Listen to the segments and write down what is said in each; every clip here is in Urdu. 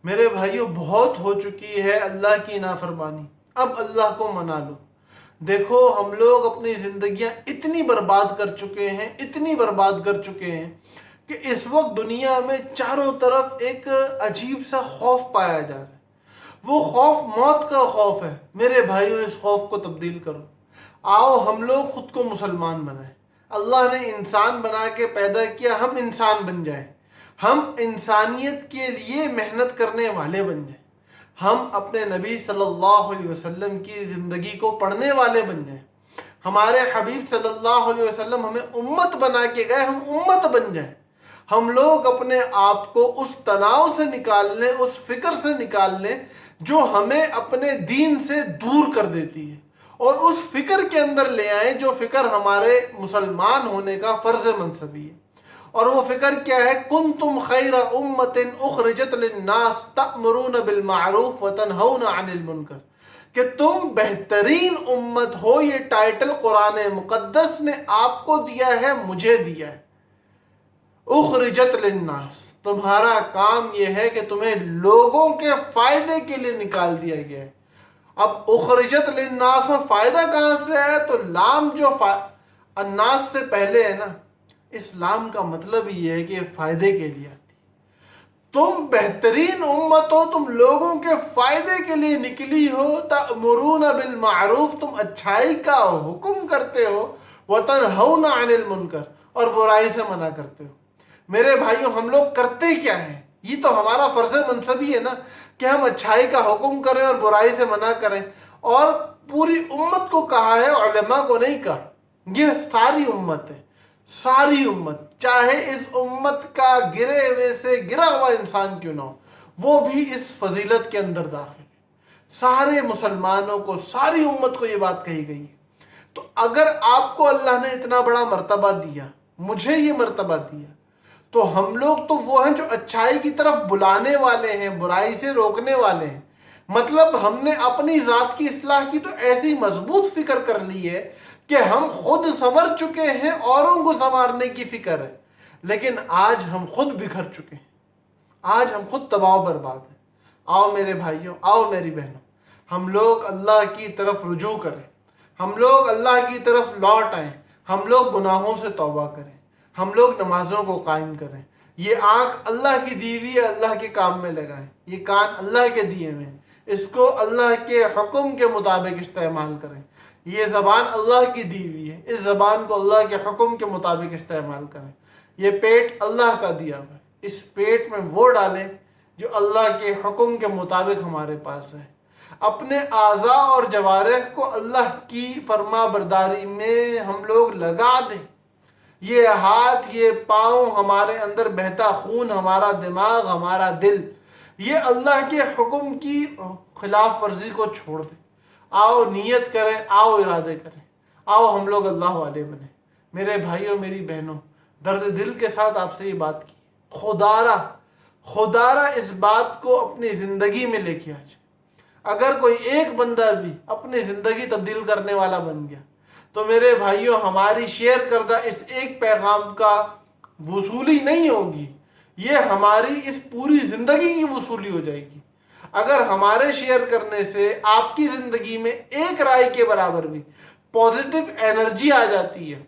میرے بھائیوں بہت ہو چکی ہے اللہ کی نافرمانی، اب اللہ کو منا لو۔ دیکھو ہم لوگ اپنی زندگیاں اتنی برباد کر چکے ہیں، اتنی برباد کر چکے ہیں کہ اس وقت دنیا میں چاروں طرف ایک عجیب سا خوف پایا جا رہا ہے۔ وہ خوف موت کا خوف ہے۔ میرے بھائیوں اس خوف کو تبدیل کرو۔ آؤ ہم لوگ خود کو مسلمان بنائیں۔ اللہ نے انسان بنا کے پیدا کیا، ہم انسان بن جائیں، ہم انسانیت کے لیے محنت کرنے والے بن جائیں، ہم اپنے نبی صلی اللہ علیہ وسلم کی زندگی کو پڑھنے والے بن جائیں۔ ہمارے حبیب صلی اللہ علیہ وسلم ہمیں امت بنا کے گئے، ہم امت بن جائیں۔ ہم لوگ اپنے آپ کو اس تناؤ سے نکال لیں، اس فکر سے نکال لیں جو ہمیں اپنے دین سے دور کر دیتی ہے، اور اس فکر کے اندر لے آئیں جو فکر ہمارے مسلمان ہونے کا فرض منصبی ہے۔ اور وہ فکر کیا ہے؟ کنتم خیر امت اخرجت للناس تأمرون بالمعروف وتنہون عن المنکر، کہ تم بہترین امت ہو۔ یہ ٹائٹل قرآن مقدس نے آپ کو دیا ہے، مجھے دیا ہے۔ اخرجت للناس، تمہارا کام یہ ہے کہ تمہیں لوگوں کے فائدے کے لیے نکال دیا گیا ہے۔ اب اخرجت للناس میں فائدہ کہاں سے ہے؟ تو لام جو الناس سے پہلے ہے نا، اسلام کا مطلب یہ ہے کہ یہ فائدے کے لیے آتی ہے۔ تم بہترین امت ہو، تم لوگوں کے فائدے کے لیے نکلی ہو۔ تأمرون بالمعروف، تم اچھائی کا حکم کرتے ہو، وتنہون عن المنکر، اور برائی سے منع کرتے ہو۔ میرے بھائیوں ہم لوگ کرتے کیا ہیں؟ یہ تو ہمارا فرض منصبی ہے نا کہ ہم اچھائی کا حکم کریں اور برائی سے منع کریں۔ اور پوری امت کو کہا ہے، علماء کو نہیں کہا۔ یہ ساری امت ہے، ساری امت، چاہے اس امت کا گرے ہوئے سے گرا ہوا انسان کیوں نہ ہو، وہ بھی اس فضیلت کے اندر داخل ہے۔ سارے مسلمانوں کو، ساری امت کو یہ بات کہی گئی ہے۔ تو اگر آپ کو اللہ نے اتنا بڑا مرتبہ دیا، مجھے یہ مرتبہ دیا، تو ہم لوگ تو وہ ہیں جو اچھائی کی طرف بلانے والے ہیں، برائی سے روکنے والے ہیں۔ مطلب ہم نے اپنی ذات کی اصلاح کی تو ایسی مضبوط فکر کر لی ہے کہ ہم خود سنور چکے ہیں، اوروں کو سنوارنے کی فکر ہے، لیکن آج ہم خود بکھر چکے ہیں، آج ہم خود تباہ و برباد ہیں۔ آؤ میرے بھائیوں، آؤ میری بہنوں، ہم لوگ اللہ کی طرف رجوع کریں، ہم لوگ اللہ کی طرف لوٹ آئیں، ہم لوگ گناہوں سے توبہ کریں، ہم لوگ نمازوں کو قائم کریں۔ یہ آنکھ اللہ کی دی ہوئی ہے، اللہ کے کام میں لگائیں۔ یہ کان اللہ کے دیے ہوئے ہیں، اس کو اللہ کے حکم کے مطابق استعمال کریں۔ یہ زبان اللہ کی دی ہوئی ہے، اس زبان کو اللہ کے حکم کے مطابق استعمال کریں۔ یہ پیٹ اللہ کا دیا ہوا ہے، اس پیٹ میں وہ ڈالیں جو اللہ کے حکم کے مطابق ہمارے پاس ہے۔ اپنے اعضاء اور جوارح کو اللہ کی فرما برداری میں ہم لوگ لگا دیں۔ یہ ہاتھ، یہ پاؤں، ہمارے اندر بہتا خون، ہمارا دماغ، ہمارا دل، یہ اللہ کے حکم کی خلاف ورزی کو چھوڑ دیں۔ آؤ نیت کریں، آؤ ارادے کریں، آؤ ہم لوگ اللہ والے بنیں۔ میرے بھائیوں، میری بہنوں، درد دل کے ساتھ آپ سے یہ بات کی، خدارہ اس بات کو اپنی زندگی میں لے کے آ جائے۔ اگر کوئی ایک بندہ بھی اپنی زندگی تبدیل کرنے والا بن گیا تو میرے بھائیوں ہماری شیئر کردہ اس ایک پیغام کا وصولی نہیں ہوگی، یہ ہماری اس پوری زندگی کی وصولی ہو جائے گی۔ اگر ہمارے شیئر کرنے سے آپ کی زندگی میں ایک رائے کے برابر بھی پازیٹیو انرجی آ جاتی ہے،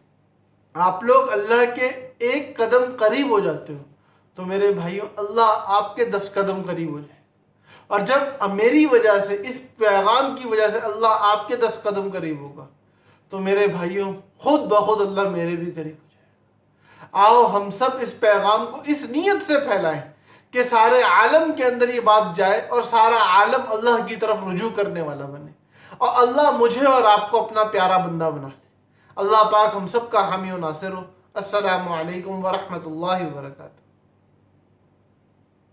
آپ لوگ اللہ کے ایک قدم قریب ہو جاتے ہو، تو میرے بھائیوں اللہ آپ کے 10 قدم قریب ہو جائے۔ اور جب میری وجہ سے، اس پیغام کی وجہ سے اللہ آپ کے 10 قدم قریب ہوگا، تو میرے بھائیوں خود بخود اللہ میرے بھی قریب ہو جائے۔ آؤ ہم سب اس پیغام کو اس نیت سے پھیلائیں کہ سارے عالم کے اندر یہ بات جائے اور سارا عالم اللہ کی طرف رجوع کرنے والا بنے، اور اللہ مجھے اور آپ کو اپنا پیارا بندہ بنا لے۔ اللہ پاک ہم سب کا حامی و ناصر ہو۔ السلام علیکم ورحمۃ اللہ وبرکاتہ۔